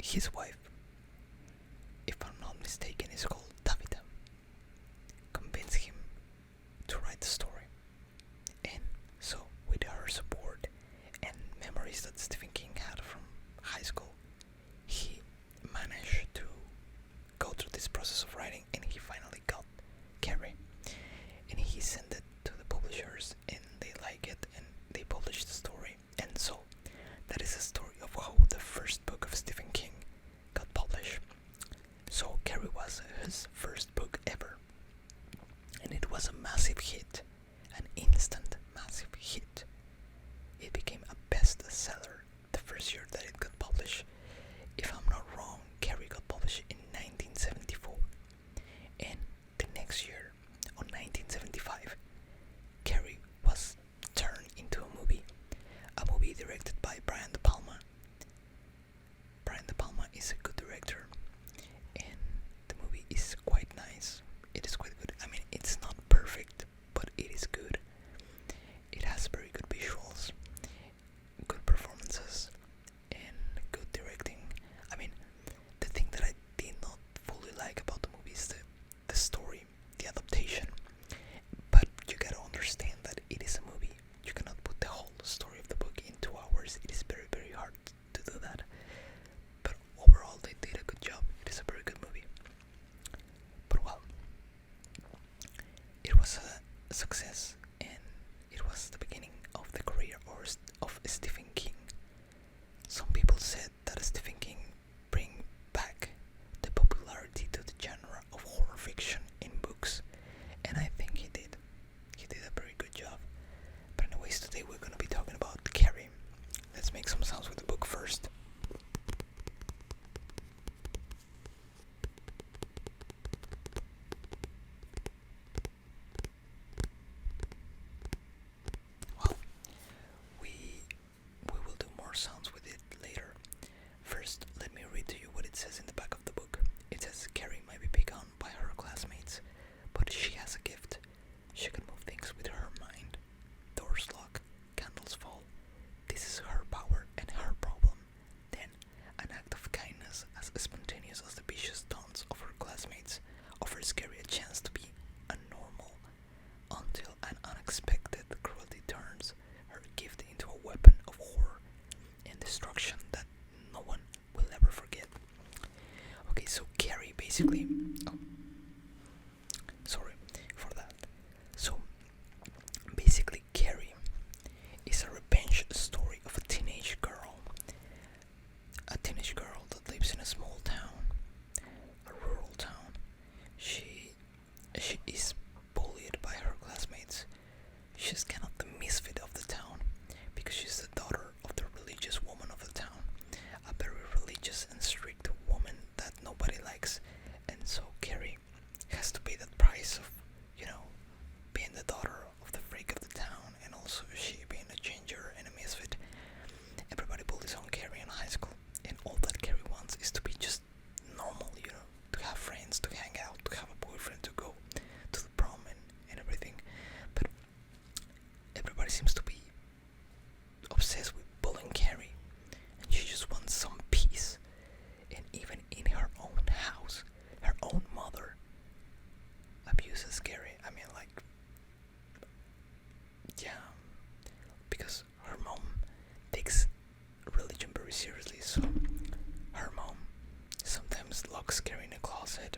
his wife, if I'm not mistaken, is called Tabitha, convinced him to write the story. And so, with her support and memories that Stephen King had from high school, he managed to go through this process of writing, and he finally got Carrie. And he sent it to the publishers, and they like it, and they published the story. And so, that is the story of how the first book of Stephen King got published. So Carrie was his first book ever, and it was a massive hit, an instant massive hit. It became a bestseller the first year that it got published. If I'm not wrong, Carrie got published in 1974, and the next year, on 1975, Carrie was turned into a movie directed by Brian De Palma. Brian De Palma is a good director, and the movie is quite nice. It is quite good. I mean, it's not perfect, but it is good. It has very good visuals, good performances, and good directing. I mean, the thing that I did not fully like about the movie is the story, the adaptation. But you gotta understand that it is a movie. You cannot put the whole story of the book in 2 hours. It is very, very hard to do that. But overall, they did a good job. It is a very good movie. But well, it was a success, and it was the beginning of the career of Stephen King. Some people said that Stephen King bring back the popularity to the genre of horror fiction in books, and I think he did. He did a very good job. But anyways, today we're gonna be talking about Carrie. Let's make some sounds with the book first. Well, we will do more sounds with it later. First, let me read to you what it says in the back of the book. It says, Carrie might be picked on by her classmates, but she has a gift. She can move things with her mind. Doors lock, candles fall. This is her power and her problem. Then, an act of kindness as spontaneous as the vicious taunts of her classmates offers Carrie a chance to be a normal, until an unexpected cruelty turns her gift into a weapon of horror and destruction that no one will ever forget. Okay, so Carrie basically... Oh, sorry for that. So, basically Carrie is a revenge story of a teenage girl that lives in a small town, a rural town. She is bullied by her classmates. She's kind of the misfit of the town because she's the daughter of the religious woman of the town, a very religious and strict woman that nobody likes. And so Carrie has to pay that price of, being the daughter of the freak of the town, and also she being a ginger and a misfit. Everybody bullies on Carrie in high school, and all that Carrie wants is to be just normal, to have friends, to hang out, to have a boyfriend, to go to the prom and everything. But everybody seems to be obsessed with bullying Carrie, and she just wants some peace. And even in her own house, her own mother abuses Carrie. I mean, like, yeah, because her mom takes religion very seriously, so her mom sometimes locks Carrie in a closet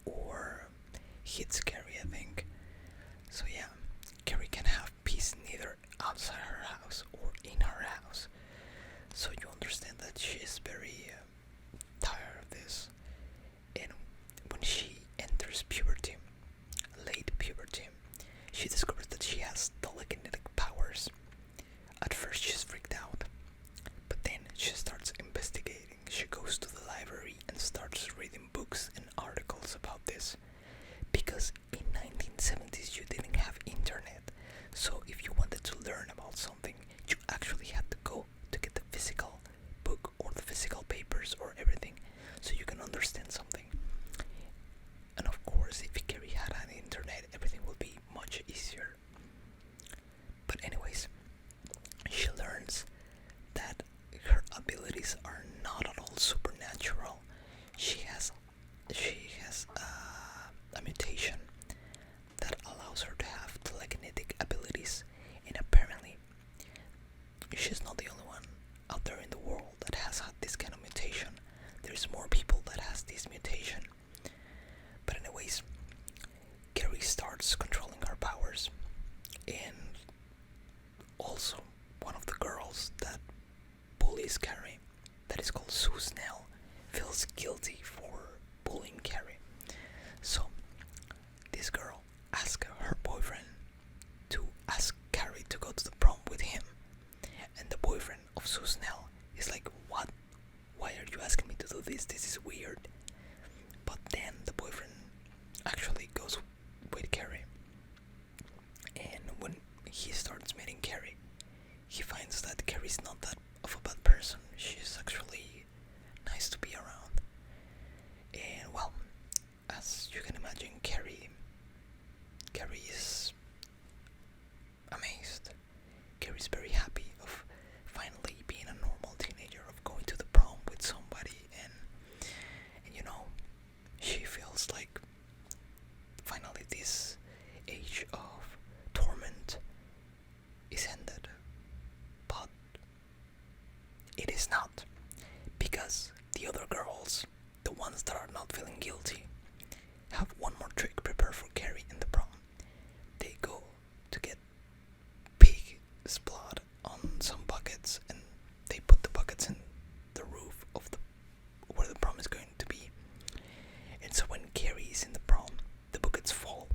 or hits Carrie, I think. So yeah, Carrie can have peace neither outside her house or in her house. So you understand that she is very tired of this. And when she enters puberty, late puberty, she discovers that she has telekinetic powers. At first she's freaked out, but then she starts investigating. She goes to the library and starts reading books and articles about this, because in 1970s you didn't have internet. So if you wanted to learn about something, you actually had to go to get the physical book or the physical papers or everything, so you can understand something. And of course, if Carrie had an internet, everything would be much easier. But anyways, she learns that her abilities are not at all she has a mutation that allows her to have telekinetic abilities, and apparently she's not the only one out there in the world that has had this kind of mutation. There's more people that has this mutation. But anyways, Carrie starts controlling her powers, and also one of the girls that bullies Carrie, that is called Sue Snell, feels guilty for bullying Carrie. So this girl asks her boyfriend to ask Carrie to go to the prom with him, and the boyfriend of Sue Snell is like, what? Why are you asking me to do this? This is weird. But then the boyfriend actually goes with Carrie, and when he starts meeting Carrie, he finds that Carrie's not that of a bad person. She's actually nice to be around. And well, as you can imagine, Carrie is amazed. Carrie's very happy of finally being a normal teenager, of going to the prom with somebody, and you know, she feels like finally this age of torment is ended. But it is not, because the other girls, the ones that are not feeling guilty, have one more trick prepared for Carrie in the prom. They go to get pig blood on some buckets, and they put the buckets in the roof of the where the prom is going to be. And so when Carrie is in the prom, the buckets fall.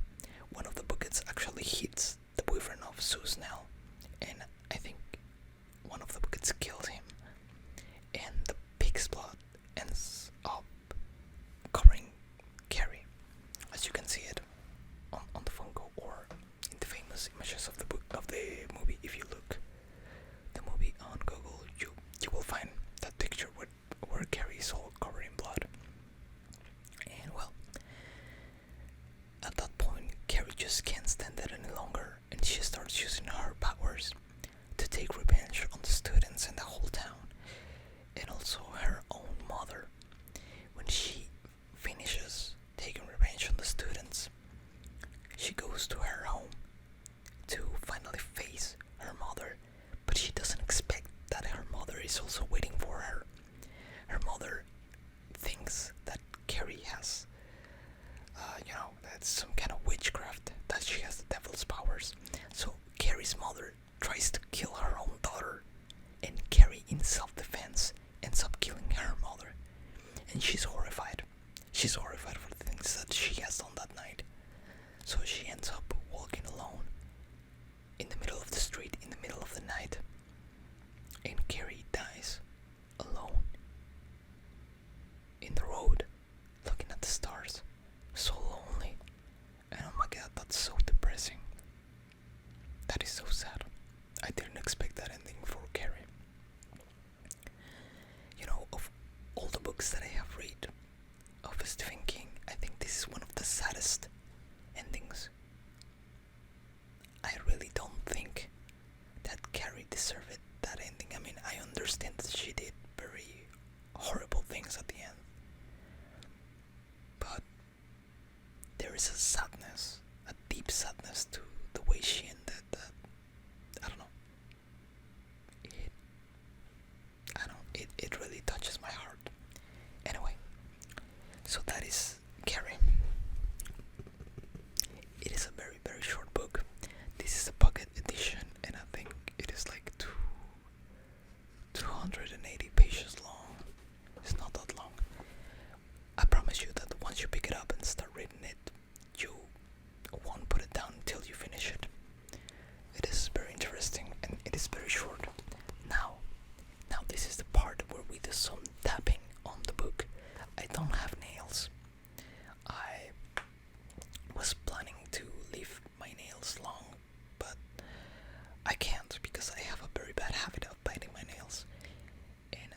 One of the buckets actually hits the boyfriend of Sue Snell, and I think one of the buckets kills him. And the pig's blood ends up covering Carrie, as you can see it on the Funko or in the famous images of the movie. If you look the movie on Google, you will find that picture where Carrie is all covered in blood. And well, at that point, Carrie just can't stand it any longer, and she starts using her powers to take revenge on the students and the whole town, and also her own mother. When she finishes taking revenge on the students, she goes to her home to finally face her mother, but she doesn't expect that her mother is also waiting for her. Her mother thinks that Carrie has, that's some kind of witchcraft, that she has the devil's powers. So Carrie's mother tries to kill her own daughter, and Carrie, in self-defense, ends up killing her mother. And she's horrified. She's horrified for the things that she has done that night. So she ends up walking alone in the middle of the street in the middle of the night, and Carrie dies alone in the road, looking at the stars, so lonely. And oh my god, that's so depressing. That is so sad. I didn't expect that ending for Carrie. You know, of all the books that I have read of Stephen King, I think this is one of the saddest endings. I really don't think that Carrie deserved that ending. I mean, I understand that she did very horrible things at the end, but there is a sadness, a deep sadness to the way she ended that, I don't know. It really touches my heart. Anyway, so that is Carrie. It is a very, very short book. This is a pocket edition, and I think it is like 280 pages long. It's not that long. I promise you that once you pick it up and start reading it, you won't put it down until you finish it. It is very interesting, and it is very short. Now this is the part where we do some tapping on the book. I don't have nails. I was planning to leave my nails long, but I can't because I have a very bad habit of biting my nails, and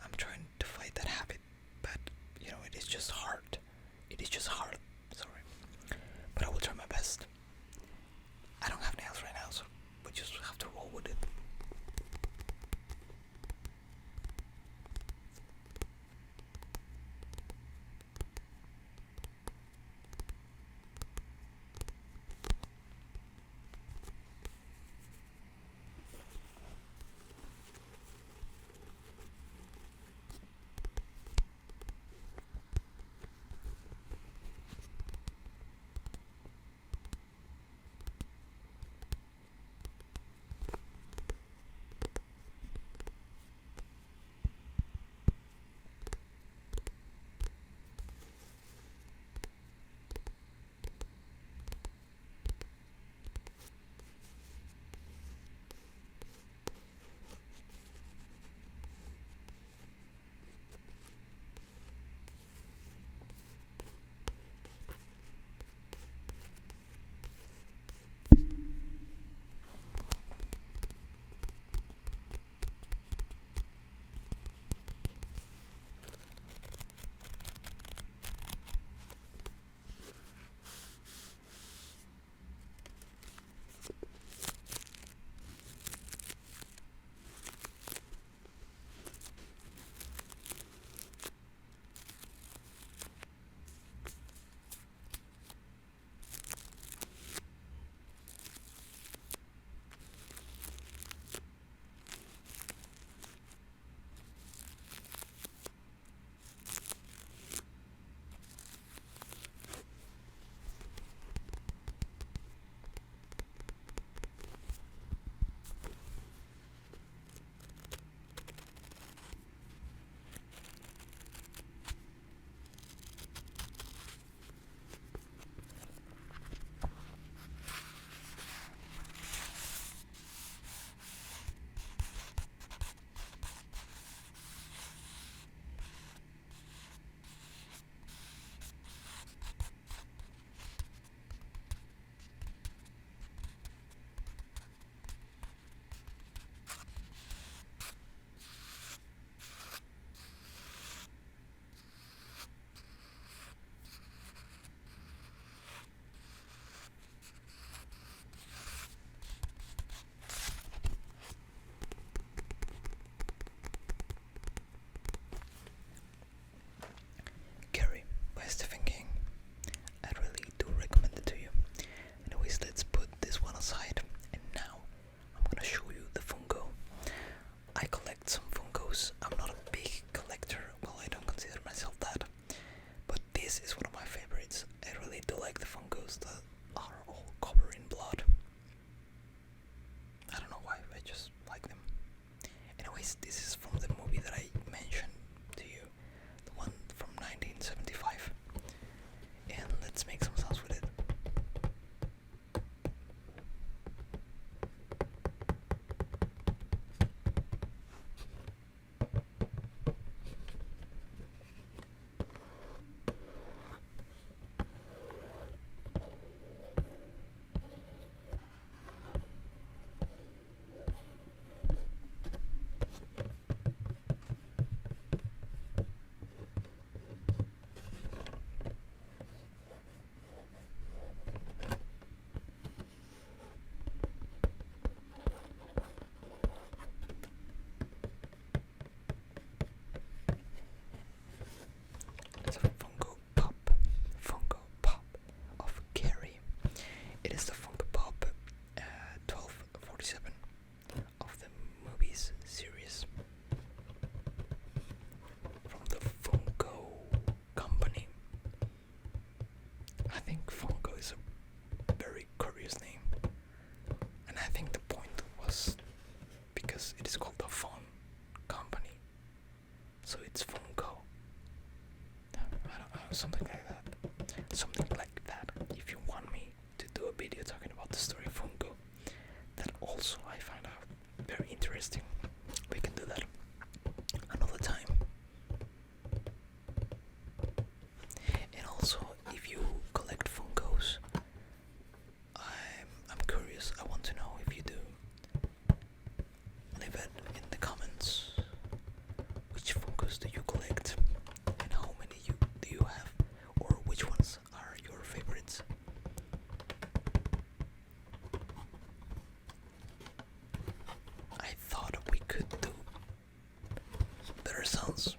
So it's Funko. Something like that. Something like that. If you want me to do a video talking about the story of Funko, that also I find out very interesting, we can do that another time. And also, if you collect Funkos, I'm curious. I want to know if you do. Leave it in the comments. Which Funkos do you collect, and how many do you have, or which ones are your favorites? I thought we could do better sounds